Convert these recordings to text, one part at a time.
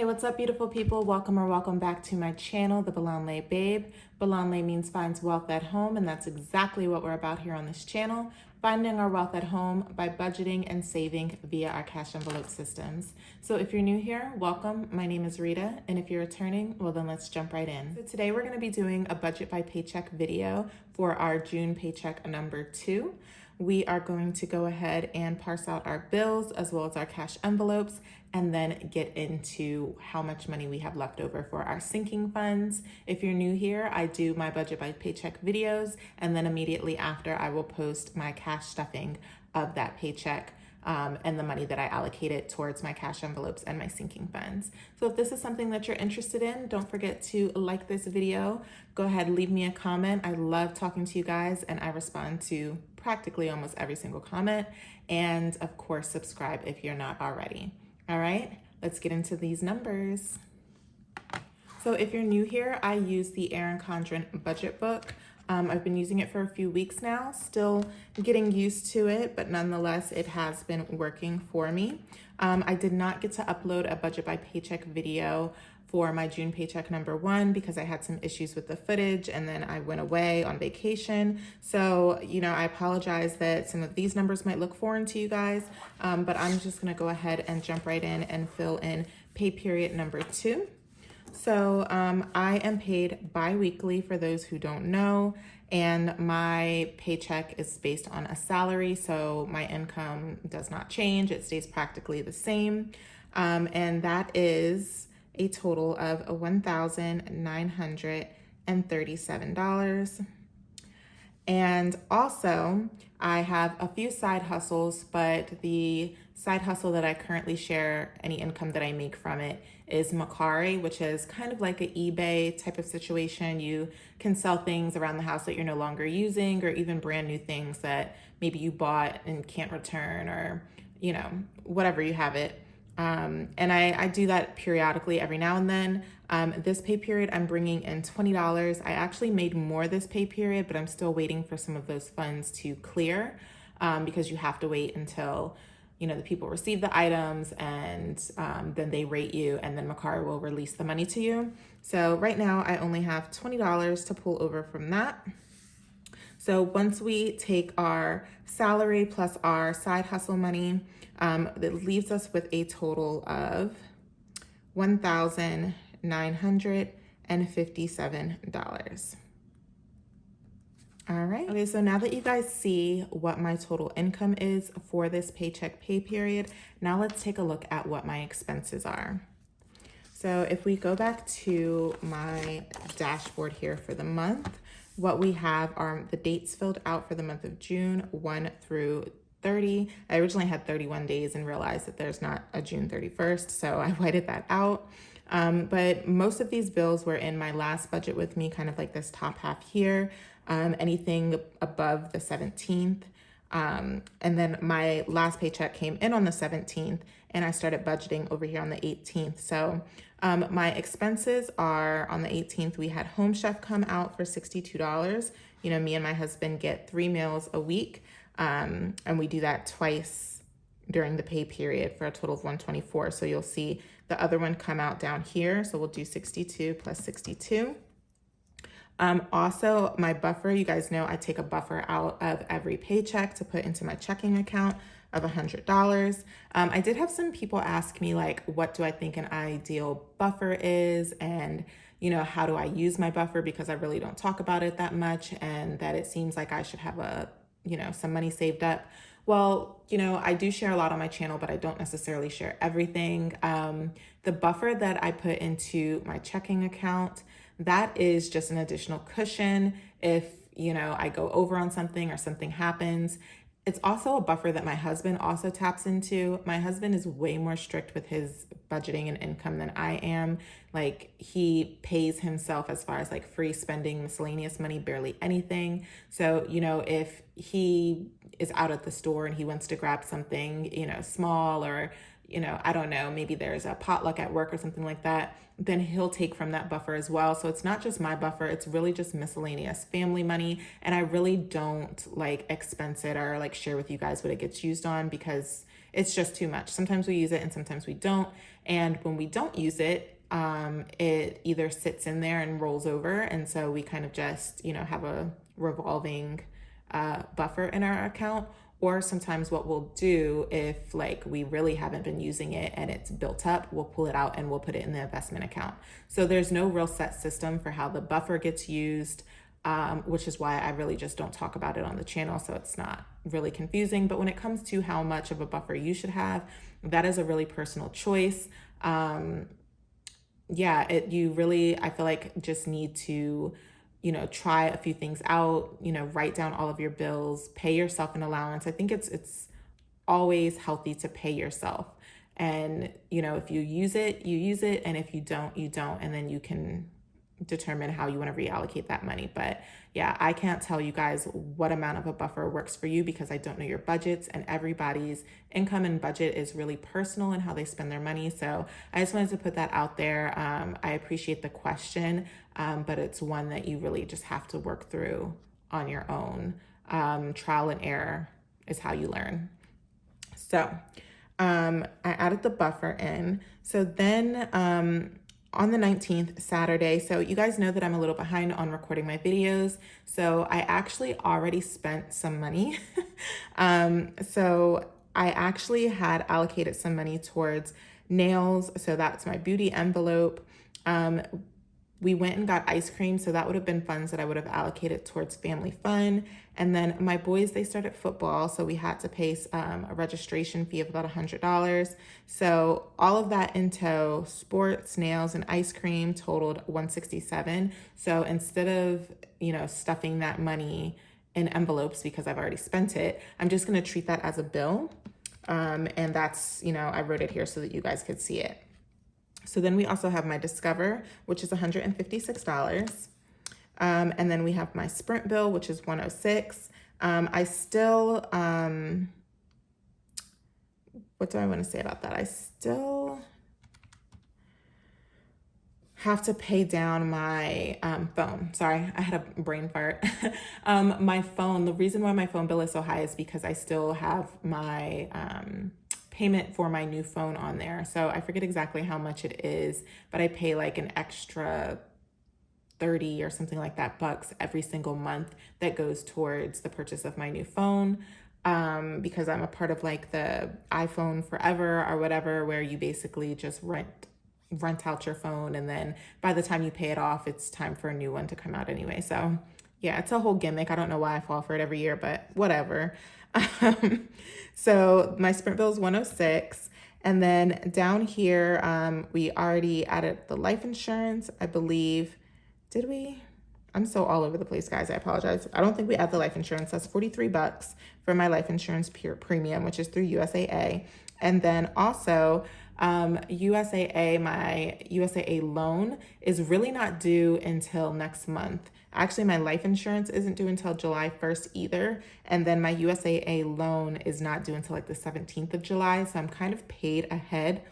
Hey, what's up, beautiful people? Welcome back to my channel, The Balanle Babe. Balanle means finds wealth at home, and that's exactly what we're about here on this channel, finding our wealth at home by budgeting and saving via our cash envelope systems. So if you're new here, welcome. My name is Rita, and if you're returning, well, then let's jump right in. So today we're going to be doing a budget by paycheck video for our June paycheck number 2. We are going to go ahead and parse out our bills as well as our cash envelopes, and then get into how much money we have left over for our sinking funds. If you're new here, I do my budget by paycheck videos, and then immediately after I will post my cash stuffing of that paycheck and the money that I allocated towards my cash envelopes and my sinking funds. So if this is something that you're interested in, don't forget to like this video. Go ahead, leave me a comment. I love talking to you guys, and I respond to practically almost every single comment. And of course, subscribe if you're not already. All right, let's get into these numbers. So if you're new here, I use the Erin Condren budget book. I've been using it for a few weeks now, still getting used to it, but nonetheless, it has been working for me. I did not get to upload a budget by paycheck video for my June paycheck number 1 because I had some issues with the footage, and then I went away on vacation. So, I apologize that some of these numbers might look foreign to you guys, but I'm just gonna go ahead and jump right in and fill in pay period number 2. So I am paid bi-weekly for those who don't know, and my paycheck is based on a salary, so my income does not change. It stays practically the same, and that is a total of $1,937. And also, I have a few side hustles, but the side hustle that I currently share any income that I make from it is Mercari, which is kind of like an eBay type of situation. You can sell things around the house that you're no longer using, or even brand new things that maybe you bought and can't return, or, whatever you have it. And I do that periodically every now and then. This pay period, I'm bringing in $20. I actually made more this pay period, but I'm still waiting for some of those funds to clear, because you have to wait until, the people receive the items, and then they rate you, and then Mercari will release the money to you. So right now I only have $20 to pull over from that. So once we take our salary plus our side hustle money, that leaves us with a total of $1,957. All right. Okay, so now that you guys see what my total income is for this paycheck pay period, now let's take a look at what my expenses are. So if we go back to my dashboard here for the month, what we have are the dates filled out for the month of June 1 through 30. I originally had 31 days and realized that there's not a June 31st, so I whited that out. But most of these bills were in my last budget with me, kind of like this top half here, anything above the 17th. And then my last paycheck came in on the 17th, and I started budgeting over here on the 18th. So my expenses are on the 18th. We had Home Chef come out for $62. Me and my husband get 3 meals a week. And we do that twice during the pay period for a total of $124. So you'll see the other one come out down here. So we'll do 62 plus 62. Also, my buffer, you guys know I take a buffer out of every paycheck to put into my checking account of $100. I did have some people ask me, like, what do I think an ideal buffer is? And, how do I use my buffer? Because I really don't talk about it that much, and that it seems like I should have some money saved up. Well, I do share a lot on my channel, but I don't necessarily share everything. The buffer that I put into my checking account, that is just an additional cushion if, I go over on something or something happens. It's also a buffer that my husband also taps into. My husband is way more strict with his budgeting and income than I am. Like, he pays himself as far as like free spending, miscellaneous money, barely anything. So, if he is out at the store and he wants to grab something, small, or, I don't know, maybe there's a potluck at work or something like that, then he'll take from that buffer as well. So it's not just my buffer, it's really just miscellaneous family money. And I really don't like expense it or like share with you guys what it gets used on, because it's just too much. Sometimes we use it and sometimes we don't. And when we don't use it, it either sits in there and rolls over. And so we kind of just, have a revolving buffer in our account. Or sometimes what we'll do, if like we really haven't been using it and it's built up, we'll pull it out and we'll put it in the investment account. So there's no real set system for how the buffer gets used, which is why I really just don't talk about it on the channel, so it's not really confusing. But when it comes to how much of a buffer you should have, that is a really personal choice. You really, I feel like, just need to try a few things out, write down all of your bills, pay yourself an allowance. I think it's always healthy to pay yourself. And, if you use it, you use it. And if you don't, you don't. And then you can determine how you want to reallocate that money. But yeah, I can't tell you guys what amount of a buffer works for you because I don't know your budgets, and everybody's income and budget is really personal in how they spend their money. So I just wanted to put that out there. I appreciate the question, but it's one that you really just have to work through on your own. Trial and error is how you learn. So I added the buffer in. So then on the 19th, Saturday, so you guys know that I'm a little behind on recording my videos. So I actually already spent some money. So I actually had allocated some money towards nails. So that's my beauty envelope. We went and got ice cream, so that would have been funds that I would have allocated towards family fun. And then my boys, they started football, so we had to pay a registration fee of about $100. So all of that into sports, nails, and ice cream totaled $167. So instead of, stuffing that money in envelopes because I've already spent it, I'm just gonna treat that as a bill. And that's, I wrote it here so that you guys could see it. So then we also have my Discover, which is $156. And then we have my Sprint bill, which is $106. I still, what do I want to say about that? I still have to pay down my phone. Sorry, I had a brain fart. My phone, the reason why my phone bill is so high is because I still have my payment for my new phone on there. So I forget exactly how much it is, but I pay like an extra 30 or something like that bucks every single month that goes towards the purchase of my new phone. Because I'm a part of like the iPhone Forever or whatever, where you basically just rent out your phone, and then by the time you pay it off, it's time for a new one to come out anyway. So yeah, it's a whole gimmick. I don't know why I fall for it every year, but whatever. So my Sprint bill is $106. And then down here, we already added the life insurance, I believe. Did we? I'm so all over the place, guys. I apologize. I don't think we add the life insurance. That's $43 for my life insurance premium, which is through USAA. And then also USAA, my USAA loan is really not due until next month. Actually, my life insurance isn't due until July 1st either. And then my USAA loan is not due until like the 17th of July. So I'm kind of paid ahead.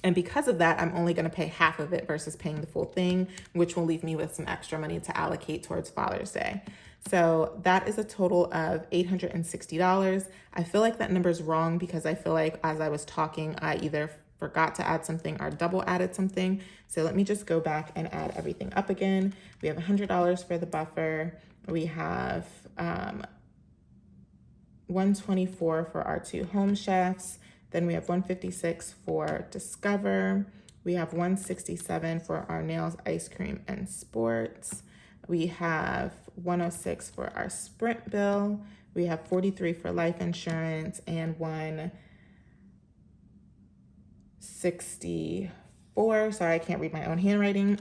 And because of that, I'm only going to pay half of it versus paying the full thing, which will leave me with some extra money to allocate towards Father's Day. So that is a total of $860. I feel like that number is wrong because I feel like as I was talking, I either forgot to add something or double added something. So let me just go back and add everything up again. We have $100 for the buffer. We have $124 for our two home chefs. Then we have $156 for Discover. We have $167 for our nails, ice cream, and sports. We have $106 for our Sprint bill. We have $43 for life insurance and $164, sorry, I can't read my own handwriting,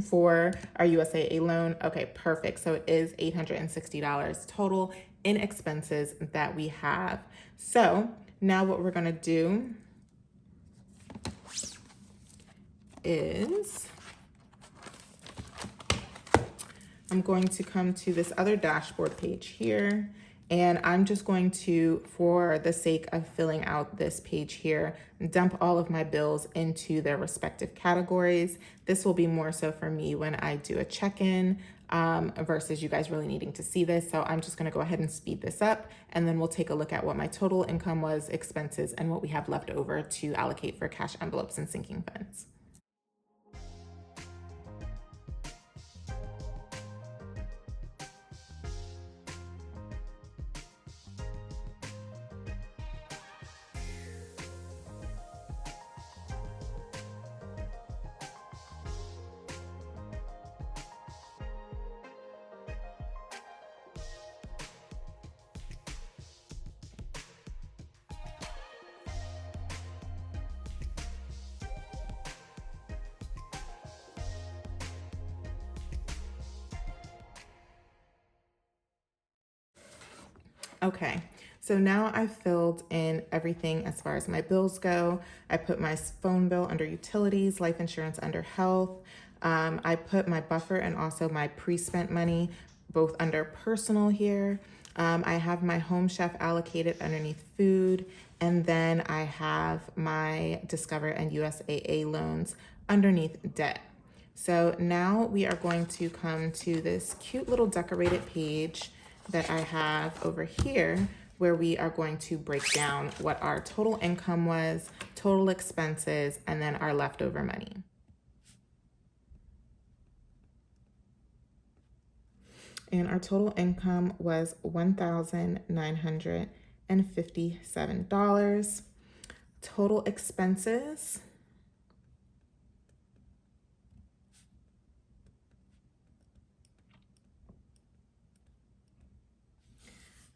for our USAA loan. Okay, perfect. So it is $860 total in expenses that we have. So now what we're gonna do is I'm going to come to this other dashboard page here, and I'm just going to, for the sake of filling out this page here, dump all of my bills into their respective categories. This will be more so for me when I do a check-in, versus you guys really needing to see this. So I'm just going to go ahead and speed this up, and then we'll take a look at what my total income was, expenses, and what we have left over to allocate for cash envelopes and sinking funds. Okay, so now I've filled in everything as far as my bills go. I put my phone bill under utilities, life insurance under health. I put my buffer and also my pre-spent money both under personal here. I have my home chef allocated underneath food, and then I have my Discover and USAA loans underneath debt. So now we are going to come to this cute little decorated page that I have over here, where we are going to break down what our total income was, total expenses, and then our leftover money. And our total income was $1,957. Total expenses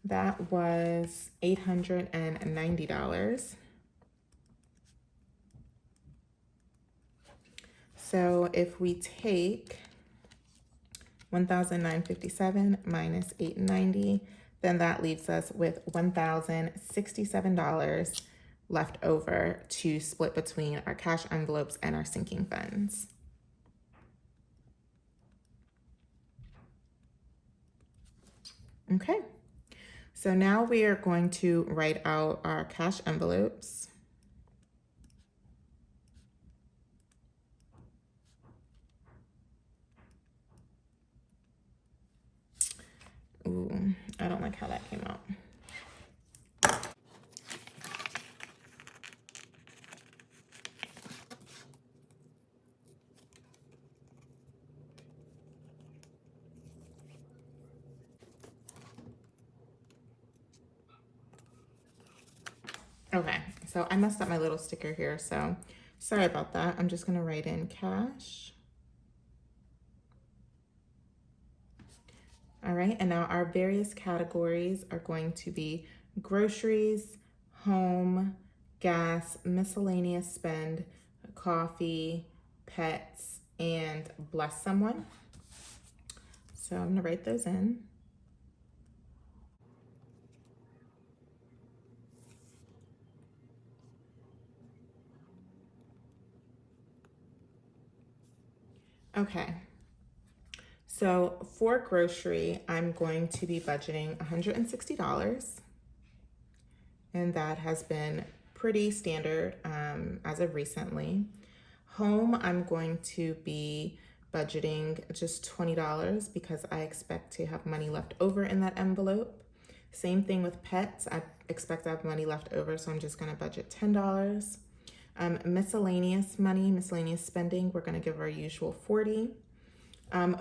that was $890. So if we take 1,957 minus 890, then that leaves us with $1,067 left over to split between our cash envelopes and our sinking funds. Okay, so now we are going to write out our cash envelopes. Ooh, I don't like how that came out. Okay, so I messed up my little sticker here, so sorry about that. I'm just gonna write in cash. All right, and now our various categories are going to be groceries, home, gas, miscellaneous spend, coffee, pets, and bless someone. So I'm gonna write those in. Okay, so for grocery, I'm going to be budgeting $160, and that has been pretty standard as of recently. Home, I'm going to be budgeting just $20 because I expect to have money left over in that envelope. Same thing with pets. I expect to have money left over, so I'm just gonna budget $10. Miscellaneous money, miscellaneous spending, we're gonna give our usual $40.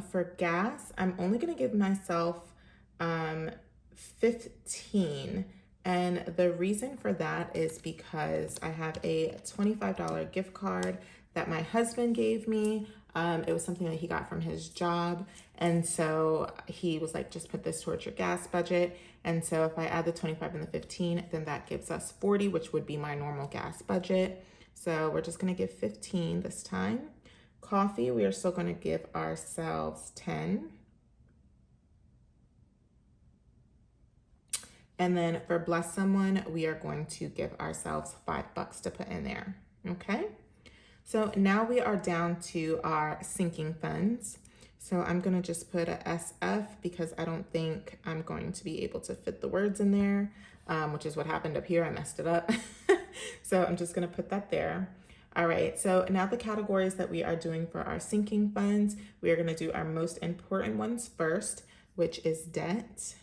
For gas, I'm only gonna give myself $15. And the reason for that is because I have a $25 gift card that my husband gave me. It was something that he got from his job. And so he was like, just put this towards your gas budget. And so if I add the 25 and the 15, then that gives us 40, which would be my normal gas budget. So we're just gonna give 15 this time. Coffee, we are still gonna give ourselves 10. And then for bless someone, we are going to give ourselves $5 to put in there, okay? So now we are down to our sinking funds. So I'm gonna just put a SF because I don't think I'm going to be able to fit the words in there, which is what happened up here, I messed it up. So I'm just gonna put that there. All right, so now the categories that we are doing for our sinking funds, we are going to do our most important ones first, which is debt.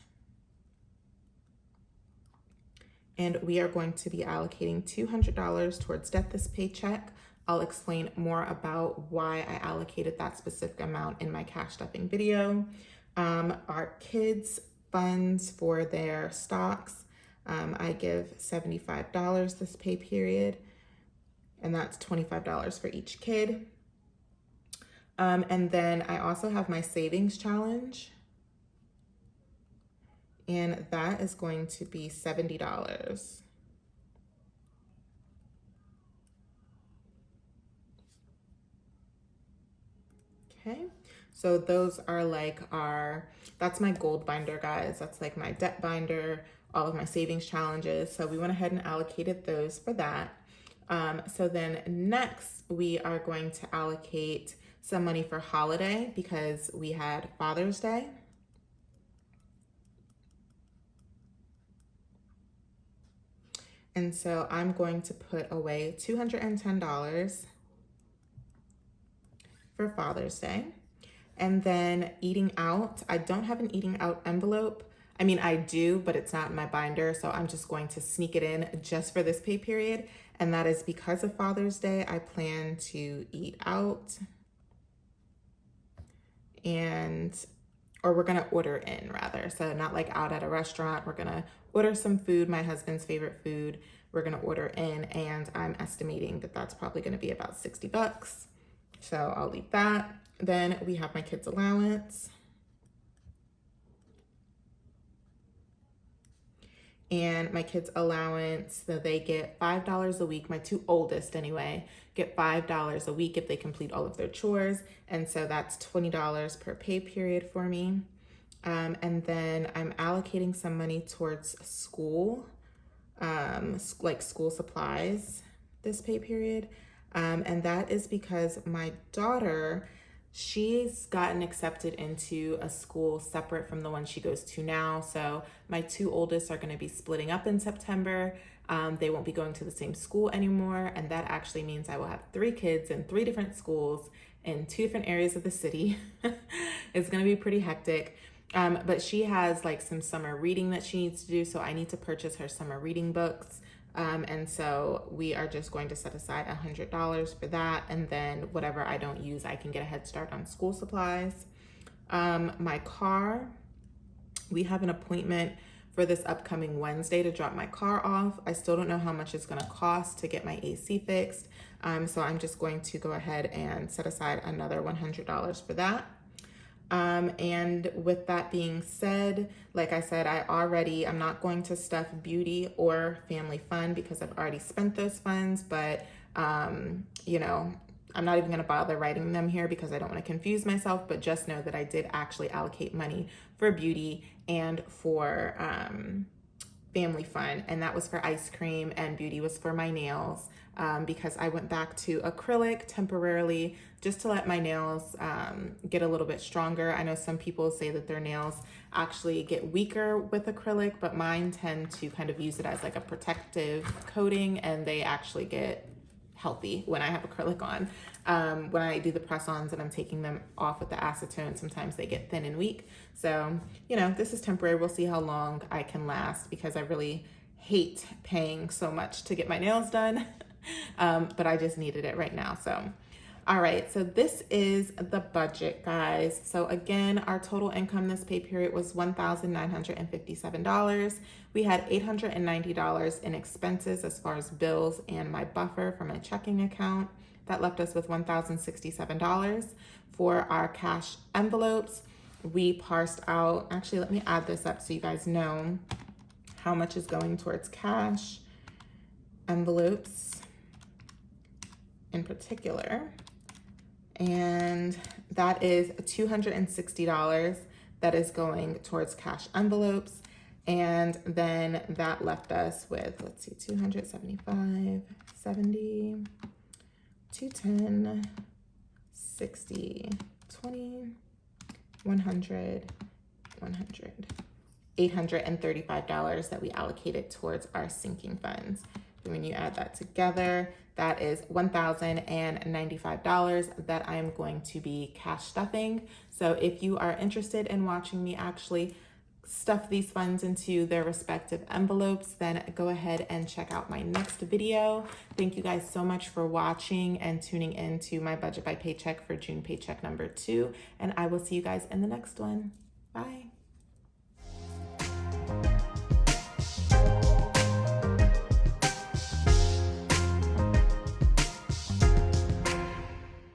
And we are going to be allocating $200 towards debt this paycheck. I'll explain more about why I allocated that specific amount in my cash stuffing video. Our kids' funds for their stocks, I give $75 this pay period, and that's $25 for each kid. And then I also have my savings challenge, and that is going to be $70. Okay, so those are like that's my gold binder, guys. That's like my debt binder, all of my savings challenges. So we went ahead and allocated those for that. So then next we are going to allocate some money for holiday because we had Father's Day. And so I'm going to put away $210 for Father's Day. And then eating out, I don't have an eating out envelope. I mean, I do, but it's not in my binder. So I'm just going to sneak it in just for this pay period. And that is because of Father's Day, I plan to eat out or we're gonna order in rather. So not like out at a restaurant, we're gonna order some food, my husband's favorite food. We're gonna order in, and I'm estimating that that's probably gonna be about $60. So I'll leave that. Then we have my kids' allowance. And my kids' allowance, so they get $5 a week. My two oldest anyway, get $5 a week if they complete all of their chores. And so that's $20 per pay period for me. And then I'm allocating some money towards school, like school supplies this pay period. And that is because my daughter, she's gotten accepted into a school separate from the one she goes to now. So my two oldest are going to be splitting up in September. They won't be going to the same school anymore. And that actually means I will have 3 kids in 3 different schools in 2 different areas of the city. It's going to be pretty hectic. But she has like some summer reading that she needs to do. So I need to purchase her summer reading books. And so we are just going to set aside $100 for that. And then whatever I don't use, I can get a head start on school supplies. My car, we have an appointment for this upcoming Wednesday to drop my car off. I still don't know how much it's going to cost to get my AC fixed. So I'm just going to go ahead and set aside another $100 for that. And with that being said, like I said, I'm not going to stuff beauty or family fun because I've already spent those funds, but, you know, I'm not even going to bother writing them here because I don't want to confuse myself, but just know that I did actually allocate money for beauty and for, family fun, and that was for ice cream, and beauty was for my nails, because I went back to acrylic temporarily just to let my nails get a little bit stronger. I know some people say that their nails actually get weaker with acrylic, but mine tend to kind of use it as like a protective coating, and they actually get healthy when I have acrylic on. When I do the press-ons and I'm taking them off with the acetone, sometimes they get thin and weak. So, you know, this is temporary. We'll see how long I can last because I really hate paying so much to get my nails done. But I just needed it right now. So, all right, so this is the budget, guys. So again, our total income this pay period was $1,957. We had $890 in expenses as far as bills and my buffer for my checking account. That left us with $1,067. For our cash envelopes, we parsed out, actually, let me add this up so you guys know how much is going towards cash envelopes in particular. And that is $260 that is going towards cash envelopes. And then that left us with, let's see, 275, 70, 210, 60, 20, 100, 100, $835 that we allocated towards our sinking funds. When you add that together, that is $1,095 that I am going to be cash stuffing. So if you are interested in watching me actually stuff these funds into their respective envelopes, then go ahead and check out my next video. Thank you guys so much for watching and tuning in to my budget by paycheck for June paycheck number 2. And I will see you guys in the next one. Bye.